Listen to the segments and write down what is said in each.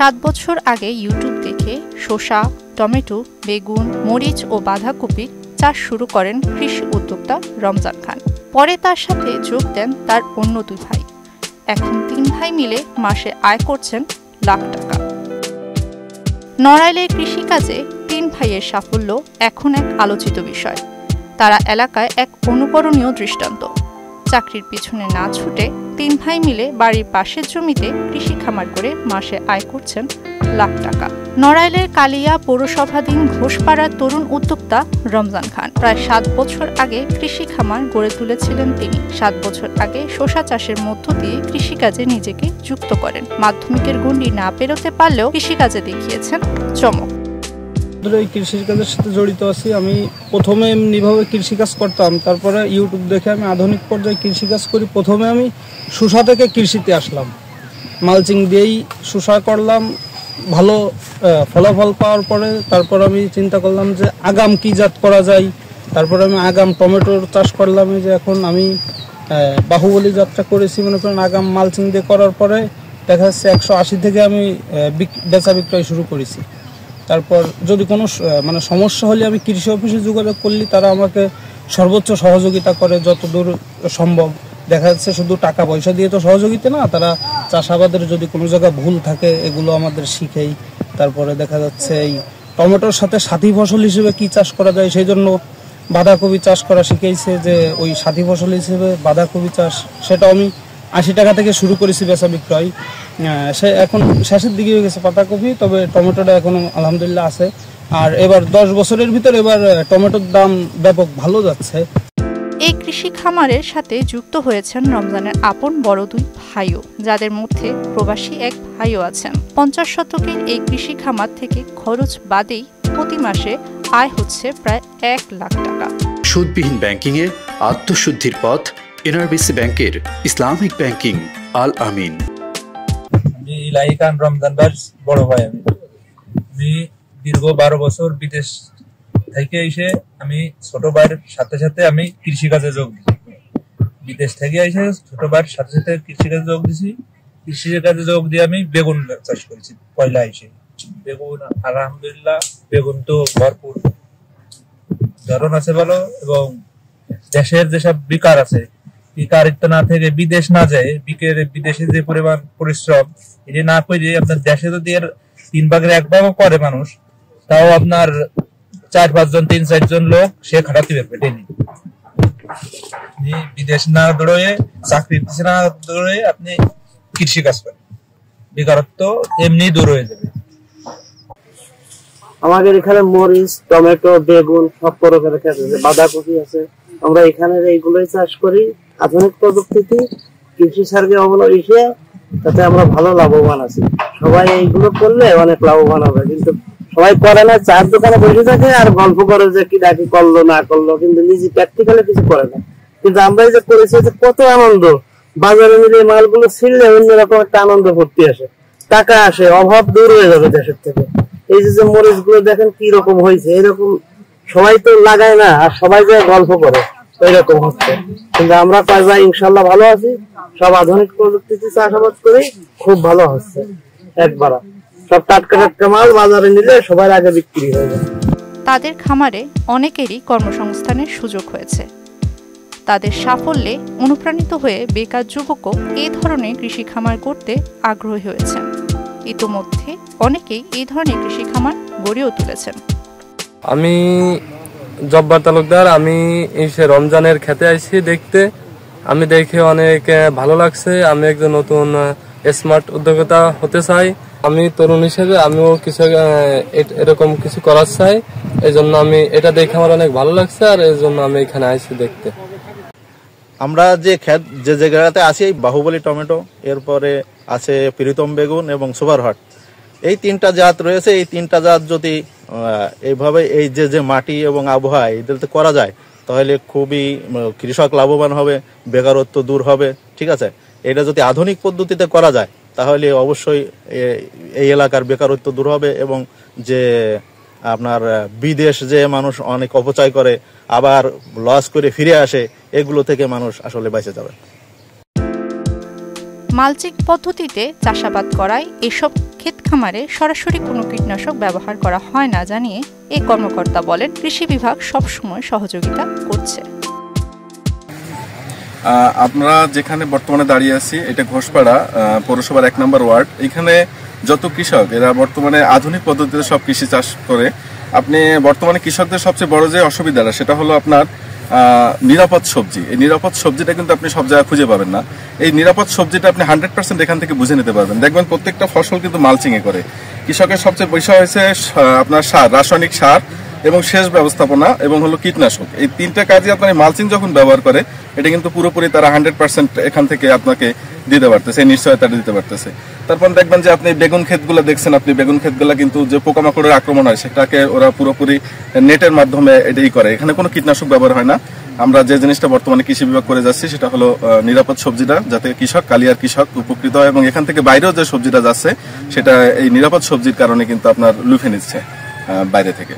7 বছর আগে ইউটিউব দেখে শসা, টমেটো, বেগুন, মরিচ ও বাঁধাকপি চাষ শুরু করেন কৃষি উদ্যোক্তা রমজান খান। পরে তার সাথে যোগ দেন তার অন্য 2 ভাই। এখন 3 ভাই মিলে মাসে আয় করছেন লাখ টাকা। নড়াইলের কৃষিকাজে 3 ভাইয়ের সাফল্য এখন এক আলোচিত বিষয়। তারা এলাকায় এক অনুকরণীয় দৃষ্টান্ত। চাকরির পিছনে না ছুটে 3 ভাই মিলে বাড়ির পাশের জমিতে কৃষি খামার করে মাসে আয় করছেন লাখ টাকা। নড়াইলের কালিয়া পৌরসভাধীন ঘোষপাড়ার তরুণ উদ্যোক্তা রমজান খান প্রায় 7 বছর আগে কৃষি খামার গড়ে তুলেছিলেন তিনি। 7 বছর আগে শসা চাষের মধ্য দিয়ে কৃষিকাজে নিজেকে যুক্ত করেন। মাধ্যমিকের গণ্ডি না পেরোতে পারলেও কৃষিকাজে দেখিয়েছেন চমক। এই কৃষিকাজের সাথে জড়িত আছি। আমি প্রথমে এমনিভাবে কৃষিকাজ করতাম, তারপরে ইউটিউব দেখে আমি আধুনিক পর্যায়ে কৃষিকাজ করি। প্রথমে আমি শসা থেকে কৃষিতে আসলাম, মালচিং দিয়েই শসা করলাম। ভালো ফলাফল পাওয়ার পরে তারপর আমি চিন্তা করলাম যে আগাম কি জাত করা যায়। তারপরে আমি আগাম টমেটোর চাষ করলাম। এই যে এখন আমি বাহুবলী জাতটা করেছি, মনে করেন আগাম মালচিং দিয়ে করার পরে দেখা যাচ্ছে 180 থেকে আমি বেচা বিক্রয় শুরু করেছি। তারপর যদি কোনো সমস্যা হলে আমি কৃষি অফিসে যোগাযোগ করলে তারা আমাকে সর্বোচ্চ সহযোগিতা করে যতদূর সম্ভব। দেখা যাচ্ছে শুধু টাকা পয়সা দিয়ে তো সহযোগিতা না, তারা চাষাবাদের যদি কোনো জায়গায় ভুল থাকে এগুলো আমাদের শিখেই। তারপরে দেখা যাচ্ছে এই টমেটোর সাথে সাথী ফসল হিসেবে কি চাষ করা যায়, সেই জন্য বাঁধাকপি চাষ করা শিখেছে। যে ওই সাথী ফসল হিসেবে বাঁধাকপি চাষ, সেটা আমি 80 টাকা থেকে শুরু করেছি বেচা বিক্রয়। সে এখন শেষের দিকে হয়ে গেছে পাতাকপি, তবে টমেটোটা এখনো আলহামদুলিল্লাহ আছে। আর এবার 10 বছরের ভিতর এবার টমেটোর দাম ব্যাপক ভালো যাচ্ছে। এই কৃষি খামারের সাথে যুক্ত হয়েছেন রমজানের আপন বড় 2 ভাইও, যাদের মধ্যে প্রবাসী এক ভাইও আছেন। 50 শতকের এই কৃষি খামার থেকে খরচ বাদেই প্রতি মাসে আয় হচ্ছে প্রায় 1 লাখ টাকা। সুদবিহীন ব্যাংকিং এর আত্মশুদ্ধির পথ এনআরবিসি ব্যাংকের ইসলামিক ব্যাংকিং আল আমিন। ইলাহি খান রমজান ভাইয়ের বড় ভাই। আমি দীর্ঘ 12 বছর বিদেশ থেকে এসে আমি ছোট ভাইয়ের সাথে সাথে আমি কৃষিকাজে যোগ দিই। বিদেশ থেকে এসে ছোট ভাইয়ের সাথে সাথে কৃষিকাজে যোগ দিছি। কৃষিকাজে যোগ দিয়ে আমি বেগুন চাষ করেছি পয়লা এসে। বেগুন আলহামদুলিল্লাহ, বেগুন তো ভরপুর ধরন আছে ভালো। এবং দেশের যেসব বেকার আছে, বেকারিত্ব না থেকে বিদেশ না যায়, বিদেশে যে পরিমাণ পরিশ্রম এটি না করে আপনার দেশে যদি এর 3 ভাগের 1 ভাগও করে মানুষ, তাও আপনার 4-5 জন 3-4 জন লোক সে খাটাতে পারবে ডেলি। বিদেশ না দৌড়ে, চাকরি না দৌড়ে আপনি কৃষি কাজ করেন, বেকারত্ব এমনি দূর হয়ে যাবে। আমাদের এখানে মরিচ, টমেটো, বেগুন সব প্রকারের ক্ষেত আছে, বাঁধাকপি আছে। আমরা এখানে এইগুলোই চাষ করি আধুনিক প্রযুক্তিতে, কৃষি সার্ভে অবলম্বনে, তাতে আমরা ভালো লাভবান আছি। সবাই এইগুলো করলে অনেক লাভবান হবে, কিন্তু সবাই করে না, চার দোকানে বসে থাকে আর গল্প করে যে কি ডাকি করলো না করলো, কিন্তু নিজে প্র্যাকটিক্যালি কিছু করে না। কিন্তু আমরা এই যে করেছি যে কত আনন্দ, বাজারে মিলে মালগুলো ছিললে অন্যরকম একটা আনন্দ ভর্তি আসে, টাকা আসে, অভাব দূর হয়ে যাবে দেশের থেকে। এই যে মরিচ গুলো দেখেন কি রকম হয়েছে, এরকম সবাই তো লাগায় না, আর সবাই যে গল্প করে এরকম হচ্ছে। কিন্তু আমরা কয়েকবার ইনশাল্লাহ ভালো আছি, সব আধুনিক প্রযুক্তিতে চাষাবাদ করে খুব ভালো হচ্ছে। একবার সব টাটকা টাটকা মাল বাজারে নিলে সবার আগে বিক্রি হয়ে যায়। তাদের খামারে অনেকেরই কর্মসংস্থানের সুযোগ হয়েছে। তাদের সাফল্যে অনুপ্রাণিত হয়ে বেকার যুবকও এই ধরনের কৃষি খামার করতে আগ্রহী হয়েছেন। ইতোমধ্যে অনেকেই এই ধরনের কৃষি খামার গড়েও তুলেছেন। আমি জব্বার তালুকদার, আমি এসে রমজানের খেতে আসছি দেখতে। আমি দেখে অনেক ভালো লাগছে। আমি একজন নতুন স্মার্ট উদ্যোক্তা হতে চাই। আমি তরুণ হিসেবে আমিও কিছু এরকম কিছু করার চাই। এই জন্য আমি এটা দেখে আমার অনেক ভালো লাগছে, আর এই জন্য আমি এখানে আসছি দেখতে। আমরা যে যে জায়গাতে আছি, এই বাহুবলী টমেটো, এরপরে আছে প্রীতম বেগুন এবং সুপারহট, এই 3টা জাত রয়েছে। এই 3টা জাত যদি এইভাবে এই যে মাটি এবং আবহাওয়া এদেরতে করা যায়, তাহলে খুবই কৃষক লাভবান হবে, বেকারত্ব দূর হবে। ঠিক আছে, এটা যদি আধুনিক পদ্ধতিতে করা যায় তাহলে অবশ্যই এই এলাকার বেকারত্ব দূর হবে, এবং যে আপনার বিদেশ যে মানুষ অনেক অপচয় করে আবার লস করে ফিরে আসে, এগুলো থেকে মানুষ আসলে বেঁচে যাবে। মালচিং পদ্ধতিতে চাষাবাদ করায় এসব ক্ষেত খামারে সরাসরি কোনো কীটনাশক ব্যবহার করা হয় না জানিয়ে এই কর্মকর্তা বলেন, কৃষি বিভাগ সবসময় সহযোগিতা করছে। আমরা যেখানে বর্তমানে দাঁড়িয়ে আছি এটা ঘোষপাড়া পৌরসভার 1 নম্বর ওয়ার্ড। এখানে যত কৃষক এরা বর্তমানে আধুনিক পদ্ধতিতে সব কৃষি চাষ করে। আপনি বর্তমানে কৃষকদের সবচেয়ে বড় যে অসুবিধাটা সেটা হলো আপনার নিরাপদ সবজি। এই নিরাপদ সবজিটা কিন্তু আপনি সব জায়গায় খুঁজে পাবেন না। এই নিরাপদ সবজিটা আপনি 100% এখান থেকে বুঝে নিতে পারবেন। দেখবেন প্রত্যেকটা ফসল কিন্তু মালচিং এ করে। কৃষকের সবচেয়ে বিষয় হয়েছে আপনার সার, রাসায়নিক সার এবং সেচ ব্যবস্থাপনা এবং হলো কীটনাশক। এই 3টা কাজে আপনার মালচিং যখন ব্যবহার করে এটা কিন্তু পুরোপুরি তারা 100% এখান থেকে আপনাকে দিতে পারতেছে, নিশ্চয়তাটা দিতে পারতেছে। তারপর দেখবেন যে আপনি বেগুন ক্ষেতগুলো দেখছেন, আপনি বেগুন ক্ষেতগুলো কিন্তু যে পোকামাকড়ের আক্রমণ হয় সেটাকে ওরা পুরোপুরি নেটের মাধ্যমে এটাই করে। এখানে কোনো কীটনাশক ব্যবহার হয় না। আমরা যে জিনিসটা বর্তমানে কৃষি বিভাগ করে যাচ্ছি সেটা হলো নিরাপদ সবজিটা, যাতে কৃষক, কালিয়ার কৃষক উপকৃত হয় এবং এখান থেকে বাইরেও যে সবজিটা যাচ্ছে সেটা এই নিরাপদ সবজির কারণে কিন্তু আপনার লুফে নিচ্ছে বাইরে থেকে।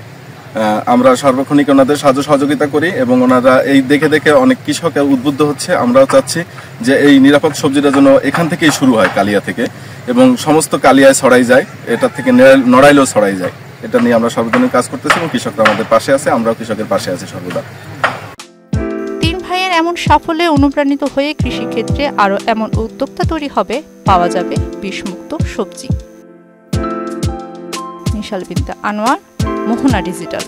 আমরা সার্বক্ষণিক ওনাদের সাহায্য সহযোগিতা করি এবং ওনারা এই দেখে দেখে অনেক কৃষক উদ্বুদ্ধ হচ্ছে। আমরাও চাচ্ছি যে এই নিরাপদ সবজিটা যেন এখান থেকেই শুরু হয়, কালিয়া থেকে, এবং সমস্ত কালিয়ায় ছড়াই যায়, এটা থেকে নড়াইলেও ছড়াই যায়। এটা নিয়ে আমরা সর্বজনীন কাজ করতেছি এবং কৃষকরা আমাদের পাশে আছে, আমরাও কৃষকের পাশে আছি সর্বদা। তিন ভাইয়ের এমন সাফল্যে অনুপ্রাণিত হয়ে কৃষিক্ষেত্রে আরও এমন উদ্যোক্তা তৈরি হবে, পাওয়া যাবে বিষমুক্ত সবজি। নিশাল বিনতে আনোয়ার, মোহনা ডিজিটাল।